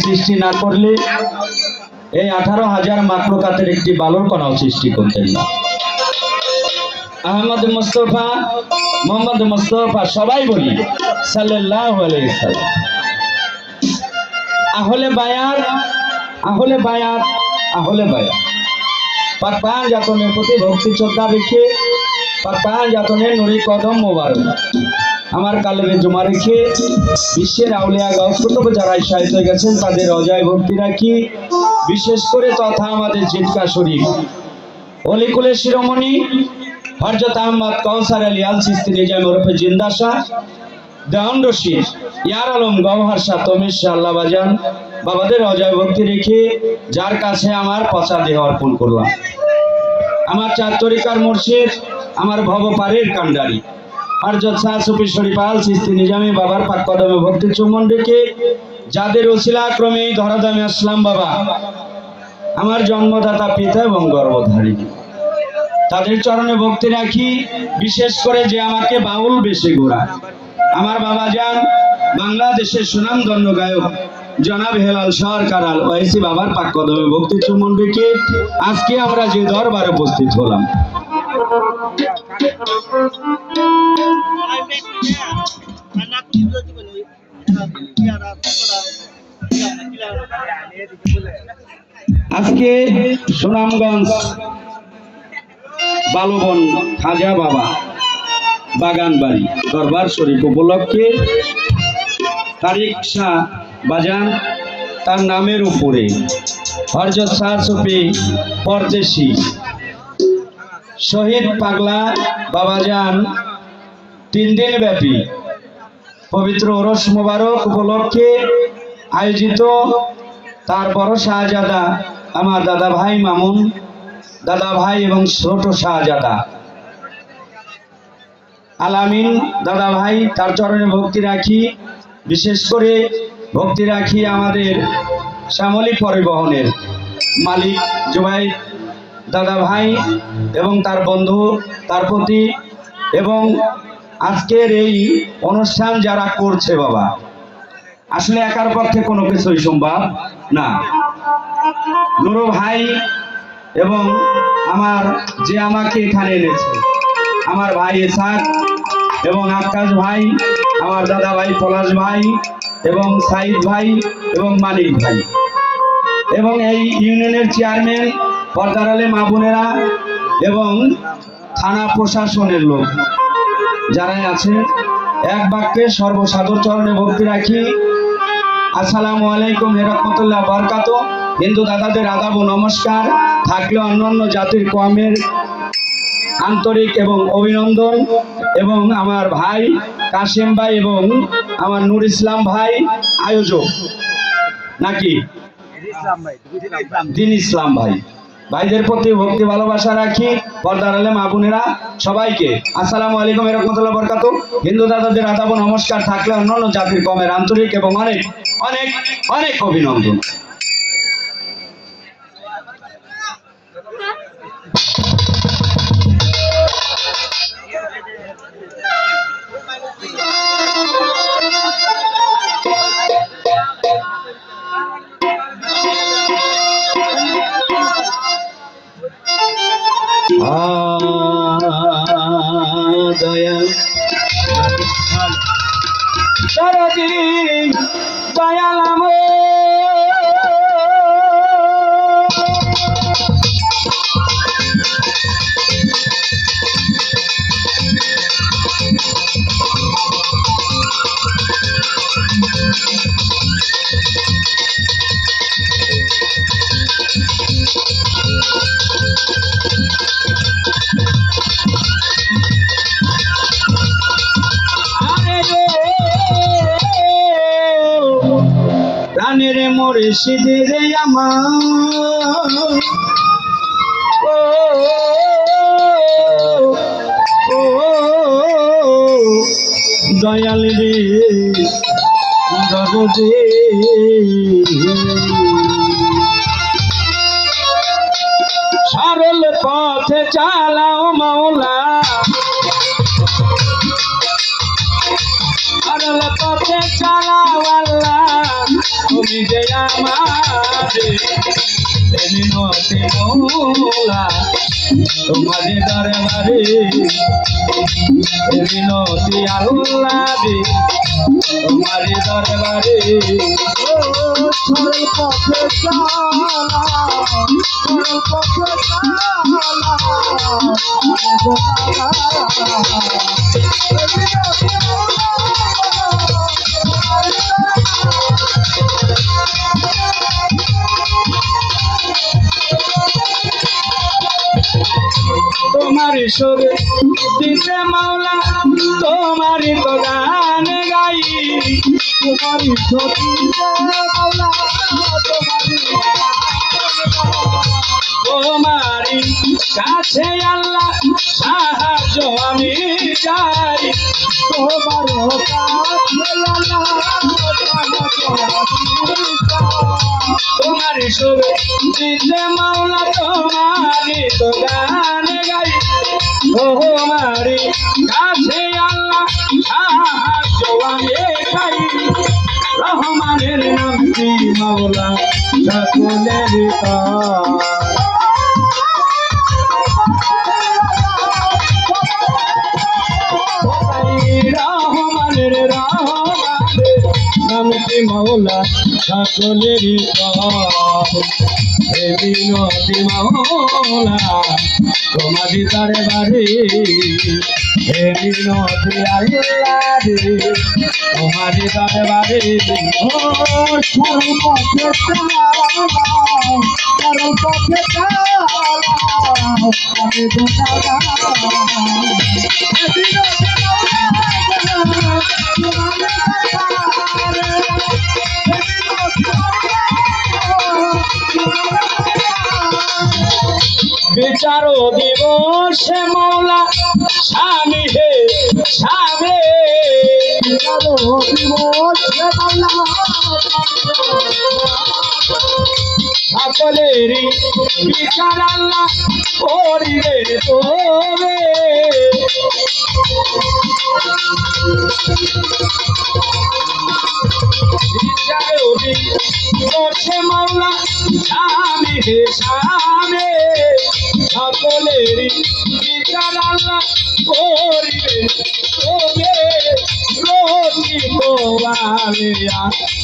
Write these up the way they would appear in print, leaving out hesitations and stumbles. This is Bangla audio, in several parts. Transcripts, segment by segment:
সৃষ্টি না করলে এই 18,000 মাখলুকাতের একটি বালর কণাও সৃষ্টি করতেন না। আহমদ মুস্তফা, মোহাম্মদ মুস্তফা, সবাই বলি সাল্লাল্লাহু আলাইহি সাল্লাম। আহলে বায়াত, আহলে বায়াত, আহলে বায়াত। পাক পাক জাতনের প্রতি ভক্তি শ্রদ্ধা রেখে, পাক পাক জাতনের নুরি কদম মোবারক আমার কালেবে জমা রেখে বিশ্বের আউলিয়া গাউস কুতুব যারা শাহিদ হয়ে গেছেন তাদের রজায় ভক্তি রাখি। বিশেষ করে তথা আমাদের জিটকা শরীফ অলিকুলের শিরোমণি হযরত আহমদ কাউসার আলী আল চিশতি নিজামী ওরফে জিন্দা শাহ দেওয়ান রশিদ ইয়ার আলম গওহার শাহ তমির শাহ আল্লাহ বাজান বাবাদের রজায় ভক্তি রেখে যার কাছে আমার পচা দেহ অর্পণ করলাম। আমার চার তরিকার মুর্শিদ, আমার ভবপারের কান্ডারি হযরত শাহ সুফি শরীফ আল চিশতি নিজামী বাবার পাক কদমে ভক্তি চুম্বন রেখে যাদের ওসিলা ক্রমে ধরাধামে আসলাম বাবা, আমার জন্মদাতা পিতা এবং গর্ভধারিণী, তাদের চরণে ভক্তি রাখি। বিশেষ করে যে আমাকে বাউল বেশে ঘোরায় আমার বাবা যান বাংলাদেশের সুনামধন্য গায়ক জনাব হেলাল সরকার আল ওয়াইসি বাবার পাক কদমে ভক্তি চুম্বন রেখে আজকে আমরা যে দরবারে উপস্থিত হলাম। আজকে সুনামগঞ্জ বালবন খাজা বাবা বাগান বাড়ি দরবার শরীফ উপলক্ষে তারিক শাহ বাজান তার নামের উপরে হযরত শাহ সুফি পরদেশি শহীদ পাগলা বাবাজান 3 দিন ব্যাপী পবিত্র ওরস মোবারক উপলক্ষে আয়োজিত তার বড় শাহজাদা আমার দাদা ভাই মামুন দাদা ভাই এবং ছোট শাহজাদা আলামিন দাদা ভাই তার চরণে ভক্তি রাখি। বিশেষ করে ভক্তি রাখি আমাদের শ্যামলী পরিবহনের মালিক জুবাই দাদা ভাই এবং তার বন্ধু তার প্রতি, এবং আজকের এই অনুষ্ঠান যারা করছে বাবা, আসলে একার পক্ষে কোনো কিছুই সম্ভব না। নুরু ভাই এবং আমার যে আমাকে এখানে এনেছে আমার ভাই ইসহাক এবং আকাশ ভাই, আমার দাদা ভাই পলাশ ভাই এবং সাইদ ভাই এবং মানিক ভাই এবং এই ইউনিয়নের চেয়ারম্যান পর্দার আলে মা বোনেরা এবং থানা প্রশাসনের লোক যারাই আছে, এক বাক্যে সর্বসাদর চরণে ভক্তি রাখি। আসসালামু আলাইকুম রহমতুল্লাহ বরকাত। হিন্দু দাদাদের আদাব ও নমস্কার থাকলে অন্যান্য জাতির কওমের আন্তরিক এবং অভিনন্দন, এবং আমার ভাই কাশেম ভাই এবং আমার নূর ইসলাম ভাই আয়োজক নাকি দিন ইসলাম ভাই, ভাইদের প্রতি ভক্তি ভালোবাসা রাখি। পর্দার আলে মা বোনেরা সবাইকে আসসালামু আলাইকুম রহমতুল্লাহ বরকাত। হিন্দু দাদাদের আদাব ও নমস্কার থাকলে অন্যান্য জাতির কওমের আন্তরিক এবং অনেক অনেক অনেক অভিনন্দন। দয়াল সারাদিন দয়াল প্রাণের মুর্শিদ রে আমার, ও ও দয়াল রে দরদে সরল পথে চালাও মাওলা, তুমি যে আমাদের মিনতি মৌলা তোমাদের দরবারে মিনতি আল্লাহ রে তোমাদের দরবারে সরল পথে চালা সরল পথে তোমার সুর দিতে মাওলা তোমার তো গান গাই তোমারি সতীতে মাওলা তোমারি কাছে আল্লাহ সাহায্য আমি চাই তোমার কাছে তোমার সুর দিতে মাওলা তোমারি তো গান গাই তোমারি কাছে আল্লাহ সাহায্য আমি চাই রহমানের নাম কি মাওলা সকলের রহমানের নাম কি মাওলা সকলের মিনতি মাওলা তোমাদের দরবারে মিনতি আল্লাহ রে তোমাদের দরবারে সরল পথে চালা সরল পথে চালা আমি বিচার দিবসে মৌলা স্বামী হে স্বামী সকলেরই বিচার আল্লাহ করিবে তোরে বসে মাওলা স্বামী হে স্বামী সকলেরই বিচার আল্লাহ করিবে তোরে রচিত আলিয়া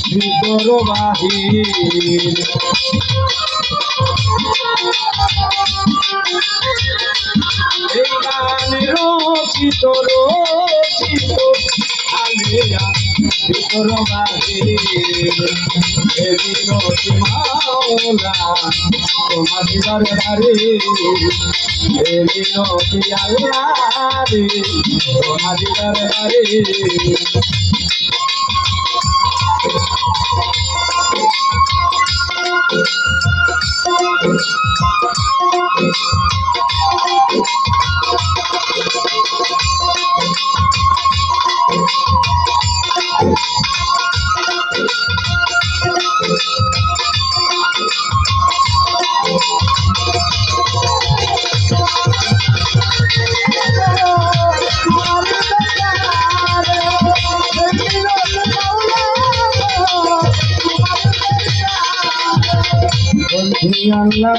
ভিতর বাহির এই গান রচিত আলিয়া ভিতর বাহির বিনতি মাওলা তোমাদের দরবারে বিনতি আল্লাহ রে তোমাদের দরবারে আল্লাহ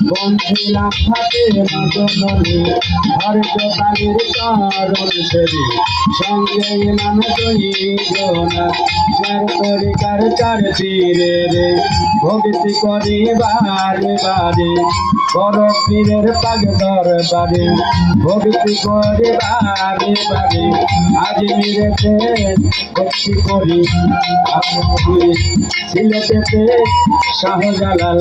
বন্ধিলাম হাতে মাদনী হরত কালীর কারণ সেরি সঙ্গে নাম জনা চার তরিকার চার তীরে রে ভক্তি করি বারে বারে বড় পীরের পাগ দরবারে ভক্তি করে বারে বারে আজমিরেতে ভক্তি করি সিলেটেতে শাহজালাল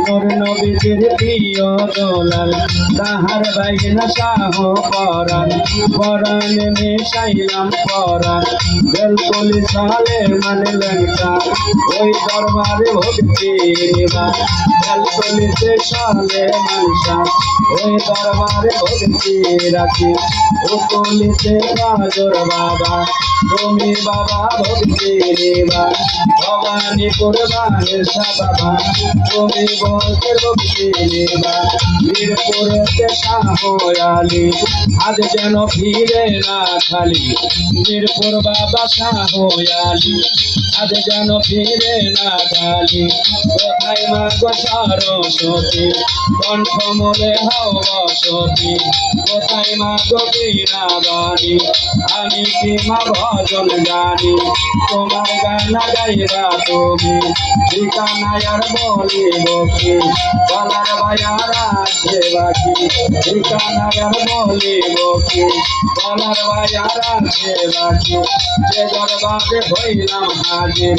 নূর নবীদের প্রিয় দোলাল তাহার বাইনা শাহ পরাণ পরাণে মেশাইলাম পরাণ বেলকলি সালে মানে লঙ্কা ওই দরবারে ভক্তি নিবা বেলকলিতে সালে মানসা ওই দরবারে ভক্তি রাখি ও কলিতে গাজর বাবা তুমি বাবা ভক্তি নিবা ভবানী কুরবানের বাবা তুমি বলতে ভক্তি নিবা মিরপুরেতে শাহয়ালি আজ যেন ফিরে না খালি মিরপুর বাবা শাহয়ালি আজ যেন ফিরে না খালি কোথায় মা গো সরস্বতী কণ্ঠমূলে হও বসতি কোথায় মা গো বীণাবাণী আমি কি মা ভজন জানি তোমার গানা গাইবা তুমি ঠিকানায় আর বলিব কি গলার বায়ার আছে বাকি ঠিকানায় আর বলিব কি গলার বায়ার আছে বাকি যে দরবারে হইলাম হাজির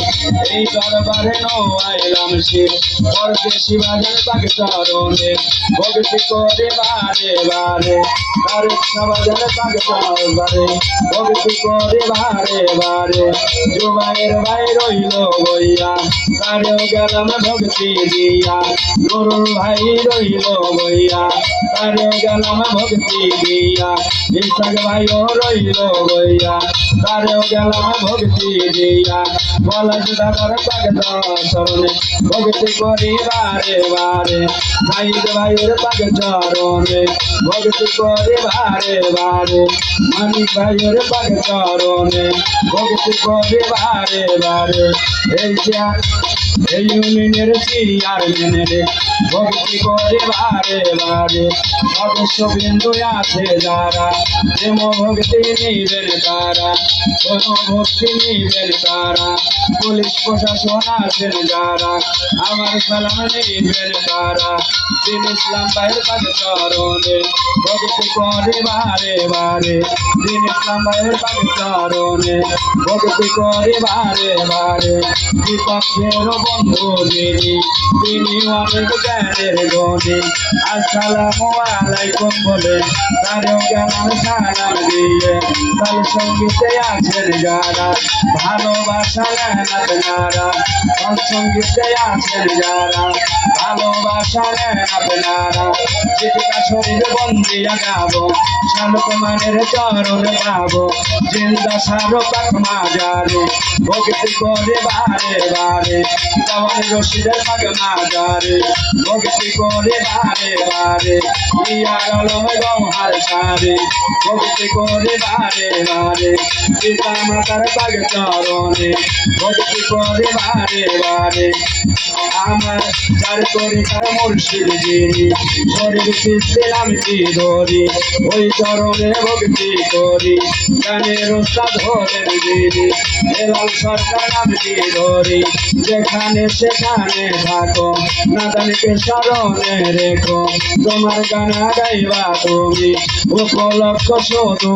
এই দরবারে নয়াইলাম শিব পরদেশি বাজার পাক চরণে ভক্তি করে বারে বারে তার ইচ্ছা বাজার পাক চরণে ভক্তি করে বারে বারে জুবাইর ভাই রইল বইয়া তারেও গেলাম ভক্তি দিয়া নুরুল ভাই রইল বইয়া তারেও গেলাম ভক্তি দিয়া ইসাক ভাইও রইল বইয়া তারেও গেলাম ভক্তি দিয়া পলাশ দাদার পাক চরণে ভক্তি করি বারে বারে নাইদ ভাইয়ের পাক চরণে ভক্তি করি বারে বারে মানিক ভাইয়ের পাক চরণে ভক্তি করি বারে বারে এই ইউনিয়নের চেয়ারম্যানের ভক্তি করে বারে বারে সদস্যবৃন্দ আছে যারা প্রেম ভক্তি নিবেন তারা কোন ভক্তি নিবেন তারা পুলিশ প্রশাসন আছেন যারা আমার সালাম নিবেন তারা দিন ইসলাম ভাইয়ের পাক চরণে ভক্তি করে বারে বারে দিন ইসলাম ভাইয়ের পাক চরণে ভক্তি করে বারে বারে বিপক্ষের বন্ধু যিনি তিনি অনেক জ্ঞানের গণি আসসালামু আলাইকুম বলে তারেও গেলাম সালাম দিয়ে তার সঙ্গীতে আছেন যারা ভালোবাসা নেন আপনারা তার সঙ্গীতে আছেন যারা ভালোবাসা নেন আপনারা জীবিকা শরীর বন্দিয়া গাবো শালক মানের চরণ পাবো জিন্দা সারো পাক মাজারে ভক্তি করে বারে বারে জওয়ান রশিদের পাক মাজারে ভক্তি করে বারে বারে ইয়ার আলম গৌহার সারে ভক্তি করে বারে বারে পিতা মাতার পাক চরণে ভক্তি করে বারে বারে আমার চার তরিকার মুর্শিদ যিনি শরীর শিশিলাম কি ধরি ওই চরণে ভক্তি করি গানের উস্তাদ হলেন যিনি হেলাল সরকার নামটি ধরি যেখানে সেখানে থাকো নাদানকে স্মরণে রেখো তোমার গানা গাইবা তুমি উপলক্ষ শুধু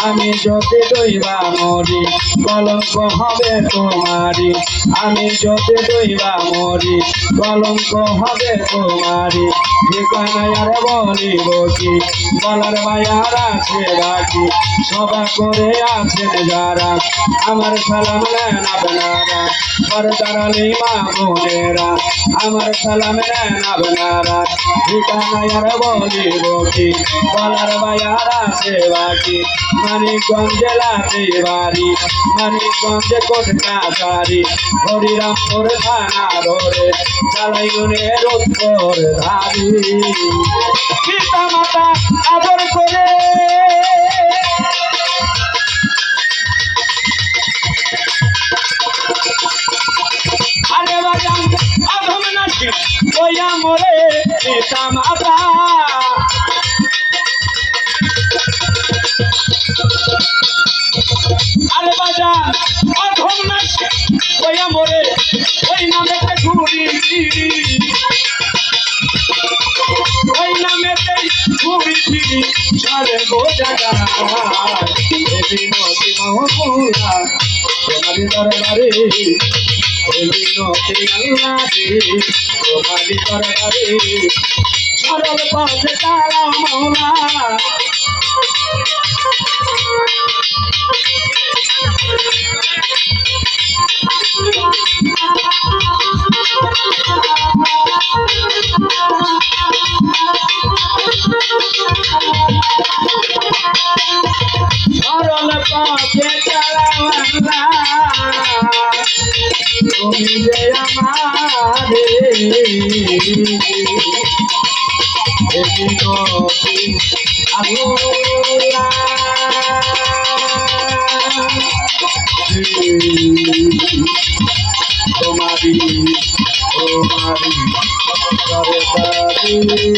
আমি যদি দইবা মরি কলঙ্ক হবে তোমারি আমি যদি দইবা মরি কলঙ্ক হবে তোমারি ঠিকানায় আর বলিব কি বলার বায়ার আছে বাকি সভা করে আছেন যারা আমার সালাম নেন আপনারা পরদারালি মা বোনেরা আমার সালাম নেন আপনারা ঠিকানায় আর বলিব কি বলার বায়ার আছে বাকি মানিকগঞ্জে লাঠি বাড়ি মানিকগঞ্জে কোটকাছারি হরিরামপুর থানা ধরে চালাইনের উত্তর ধারি পিতা মাতা আদর করে আরে বাজান আধম নাকি ওয়া মোরে পিতা মাতা আরে বাজান আধম নাকি ওয়া মোরে ওই নামেতে ঘুরি ওই নামেতে ঘুরি ফিরি সারে গো জায়গা বিনোদী মহকুলা তোমারি দরবারে বিনোদী আল্লাহি তোমারি দরবারে সরল পথে তারা মৌলা সরল পথে চালাওয়ালা তুমি যে আমার তোমারি তোমারি সরকারি